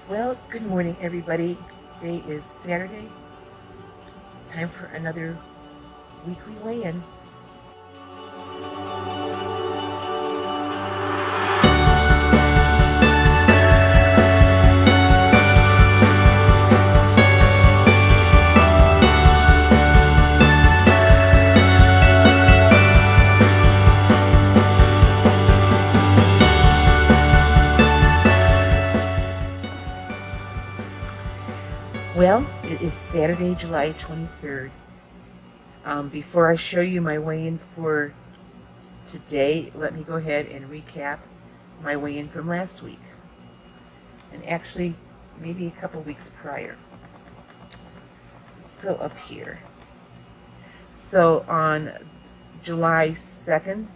Well, good morning, everybody. Today is Saturday. Time for another weekly weigh-in. Well, it is Saturday, July 23rd. Before I show you my weigh-in for today, let me go ahead and recap my weigh-in from last week. And actually, maybe a couple weeks prior. Let's go up here. So on July 2nd,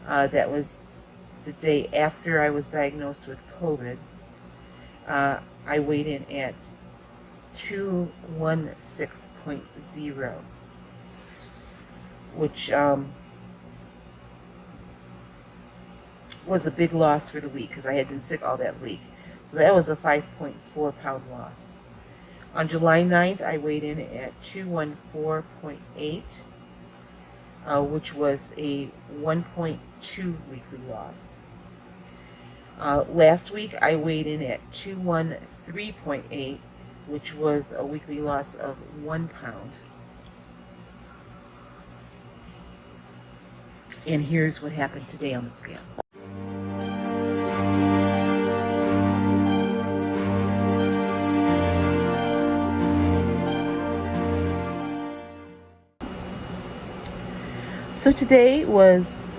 that was the day after I was diagnosed with COVID, I weighed in at 216.0, which was a big loss for the week because I had been sick all that week. So that was a 5.4 pound loss. On July 9th, I weighed in at 214.8, which was a 1.2 weekly loss. Last week, I weighed in at 213.8, which was a weekly loss of 1 pound. And here's what happened today on the scale. So today was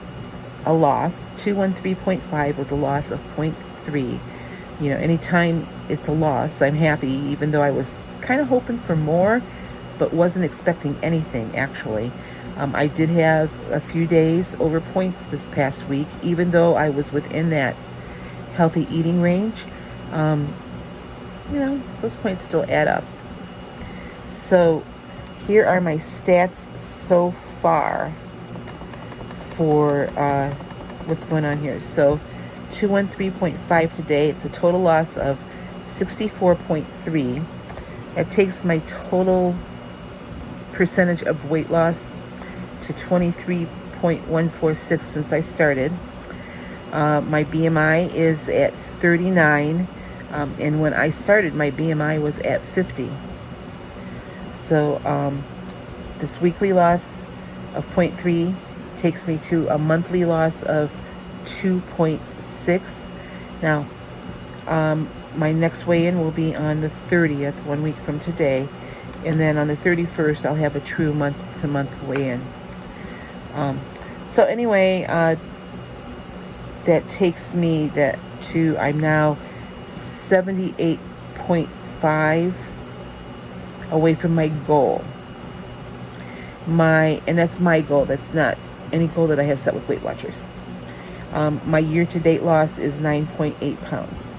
a loss. 213.5 was a loss of 0.3. You know, anytime it's a loss, I'm happy, even though I was kind of hoping for more, but wasn't expecting anything, actually. I did have a few days over points this past week, even though I was within that healthy eating range. Those points still add up. So here are my stats so far for what's going on here. So 213.5 today. It's a total loss of 64.3. It takes my total percentage of weight loss to 23.146 since I started. My BMI is at 39, and when I started, my BMI was at 50. So this weekly loss of 0.3 takes me to a monthly loss of 2.6. Now, my next weigh-in will be on the 30th, 1 week from today, and then on the 31st, I'll have a true month-to-month weigh-in. So anyway, that takes me to I'm now 78.5 away from my goal. And that's my goal. That's not any goal that I have set with Weight Watchers. My year-to-date loss is 9.8 pounds.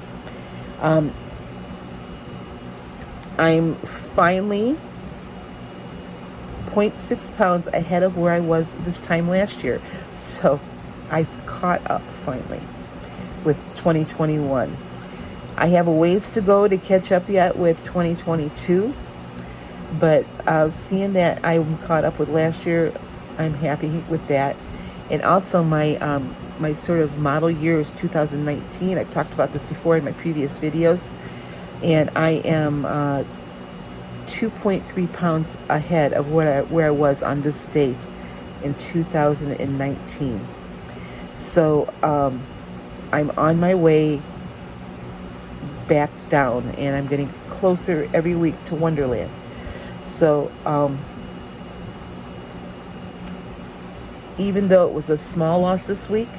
I'm finally 0.6 pounds ahead of where I was this time last year. So I've caught up finally with 2021. I have a ways to go to catch up yet with 2022. But seeing that I'm caught up with last year, I'm happy with that. And also my sort of model year is 2019. I've talked about this before in my previous videos. And I am 2.3 pounds ahead of where I was on this date in 2019. So I'm on my way back down, and I'm getting closer every week to Onederland. So even though it was a small loss this week,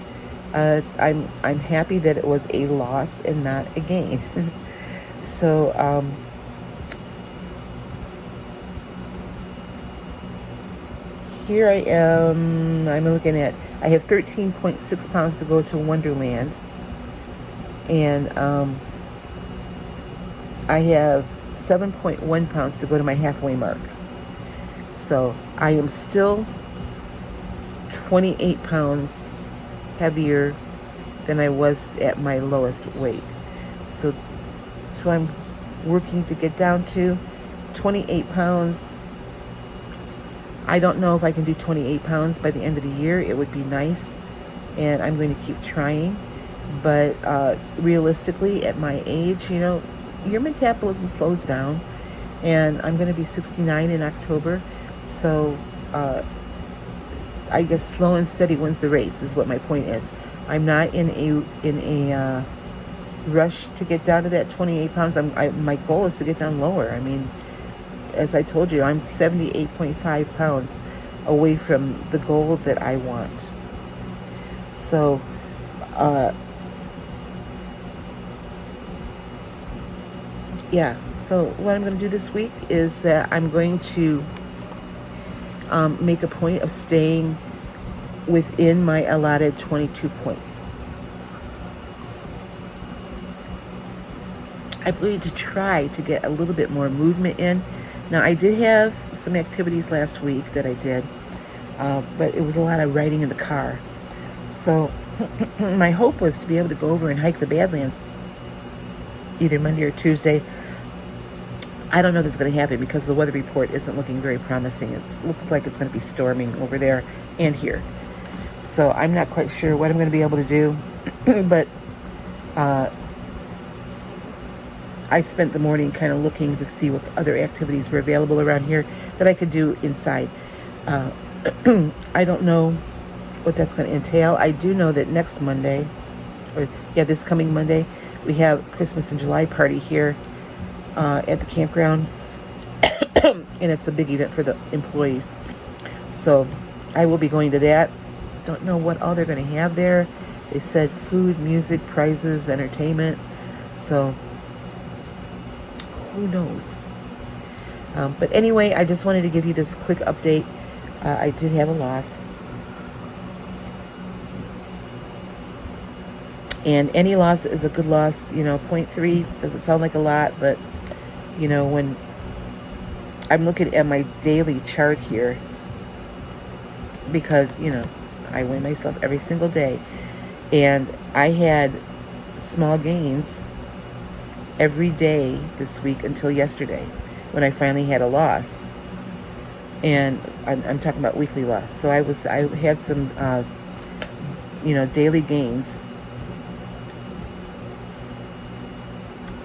I'm happy that it was a loss and not a gain. So here I am. I'm looking at, I have 13.6 pounds to go to Onederland, and I have 7.1 pounds to go to my halfway mark. So I am still 28 pounds heavier than I was at my lowest weight. So That's what I'm working to get down to. 28 pounds. I don't know if I can do 28 pounds by the end of the year. It would be nice, and I'm going to keep trying. But realistically, at my age, your metabolism slows down, and I'm going to be 69 in October. So I guess slow and steady wins the race is what my point is. I'm not in a rush to get down to that 28 pounds. My goal is to get down lower. I mean, as I told you, I'm 78.5 pounds away from the goal that I want. So, yeah. So what I'm going to do this week is that I'm going to make a point of staying within my allotted 22 points. I believe to try to get a little bit more movement in. Now, I did have some activities last week that I did, but it was a lot of riding in the car. So my hope was to be able to go over and hike the Badlands either Monday or Tuesday. I don't know if that's going to happen because the weather report isn't looking very promising. It looks like it's going to be storming over there and here. So I'm not quite sure what I'm going to be able to do. But I spent the morning kind of looking to see what other activities were available around here that I could do inside. I don't know what that's going to entail. I do know that next Monday, this coming Monday, we have Christmas in July party here at the campground. And it's a big event for the employees. So I will be going to that. Don't know what all they're going to have there. They said food, music, prizes, entertainment. So who knows? But anyway, I just wanted to give you this quick update. I did have a loss. And any loss is a good loss. 0.3 doesn't sound like a lot, but when I'm looking at my daily chart here, because I weigh myself every single day, and I had small gains every day this week until yesterday when I finally had a loss. And I'm talking about weekly loss. So I had some daily gains,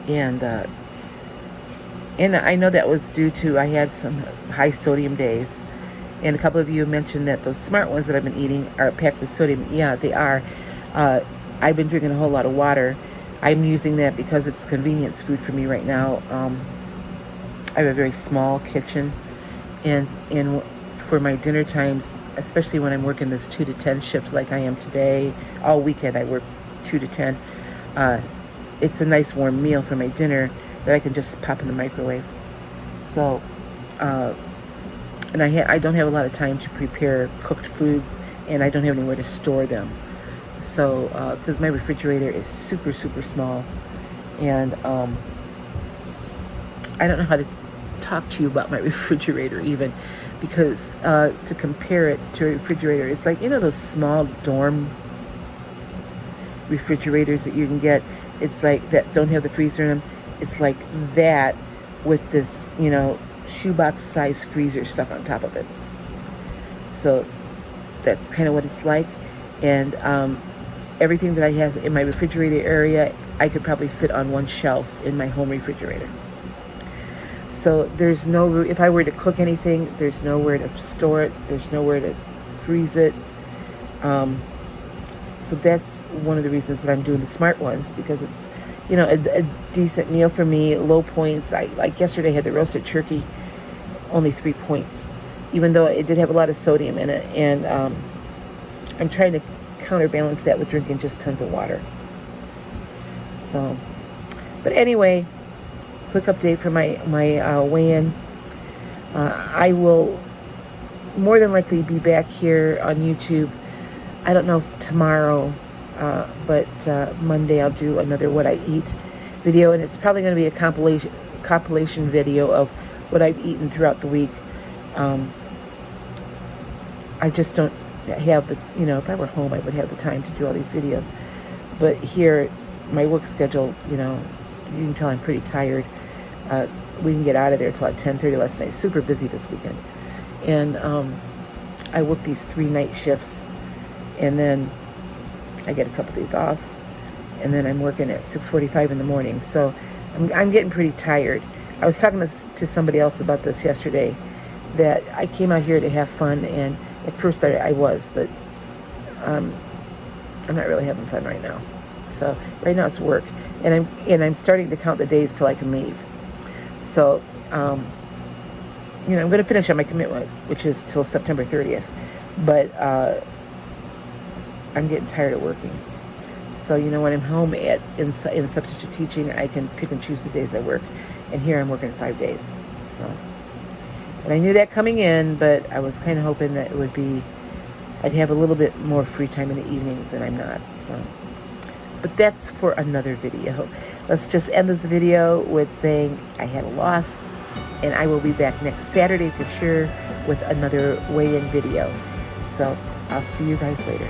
and I know that was due to I had some high sodium days. And a couple of you mentioned that those smart ones that I've been eating are packed with sodium. Yeah, they are. I've been drinking a whole lot of water. I'm using that because it's convenience food for me right now. I have a very small kitchen, and for my dinner times, especially when I'm working this 2 to 10 shift like I am today, all weekend I work 2 to 10. It's a nice warm meal for my dinner that I can just pop in the microwave. So, and I don't have a lot of time to prepare cooked foods, and I don't have anywhere to store them. So, because my refrigerator is super, super small, and I don't know how to talk to you about my refrigerator even, because to compare it to a refrigerator, it's like, those small dorm refrigerators that you can get. It's like that don't have the freezer in them. It's like that with this, shoebox size freezer stuck on top of it. So that's kind of what it's like. And everything that I have in my refrigerator area, I could probably fit on one shelf in my home refrigerator. So there's no room. If I were to cook anything, there's nowhere to store it. There's nowhere to freeze it. So that's one of the reasons that I'm doing the smart ones, because it's, a decent meal for me, low points. Like yesterday, I had the roasted turkey, only 3 points, even though it did have a lot of sodium in it. And I'm trying to counterbalance that with drinking just tons of water. So, but anyway, quick update for my weigh-in. I will more than likely be back here on YouTube. I don't know if tomorrow, but Monday I'll do another What I Eat video, and it's probably going to be a compilation video of what I've eaten throughout the week. I just don't have the, if I were home, I would have the time to do all these videos. But here, my work schedule, You can tell I'm pretty tired. We didn't get out of there till at 10:30 last night. Super busy this weekend. And I work these 3 night shifts, and then I get a couple days off, and then I'm working at 6:45 in the morning. So I'm getting pretty tired. I was talking to somebody else about this yesterday, that I came out here to have fun, and at first I was, but I'm not really having fun right now. So right now it's work, and I'm starting to count the days till I can leave. So I'm going to finish on my commitment, which is till September 30th, but I'm getting tired of working. So when I'm home in substitute teaching, I can pick and choose the days I work, and here I'm working 5 days. So, and I knew that coming in, but I was kind of hoping that I'd have a little bit more free time in the evenings, and I'm not. So, but that's for another video. Let's just end this video with saying I had a loss, and I will be back next Saturday for sure with another weigh-in video. So I'll see you guys later.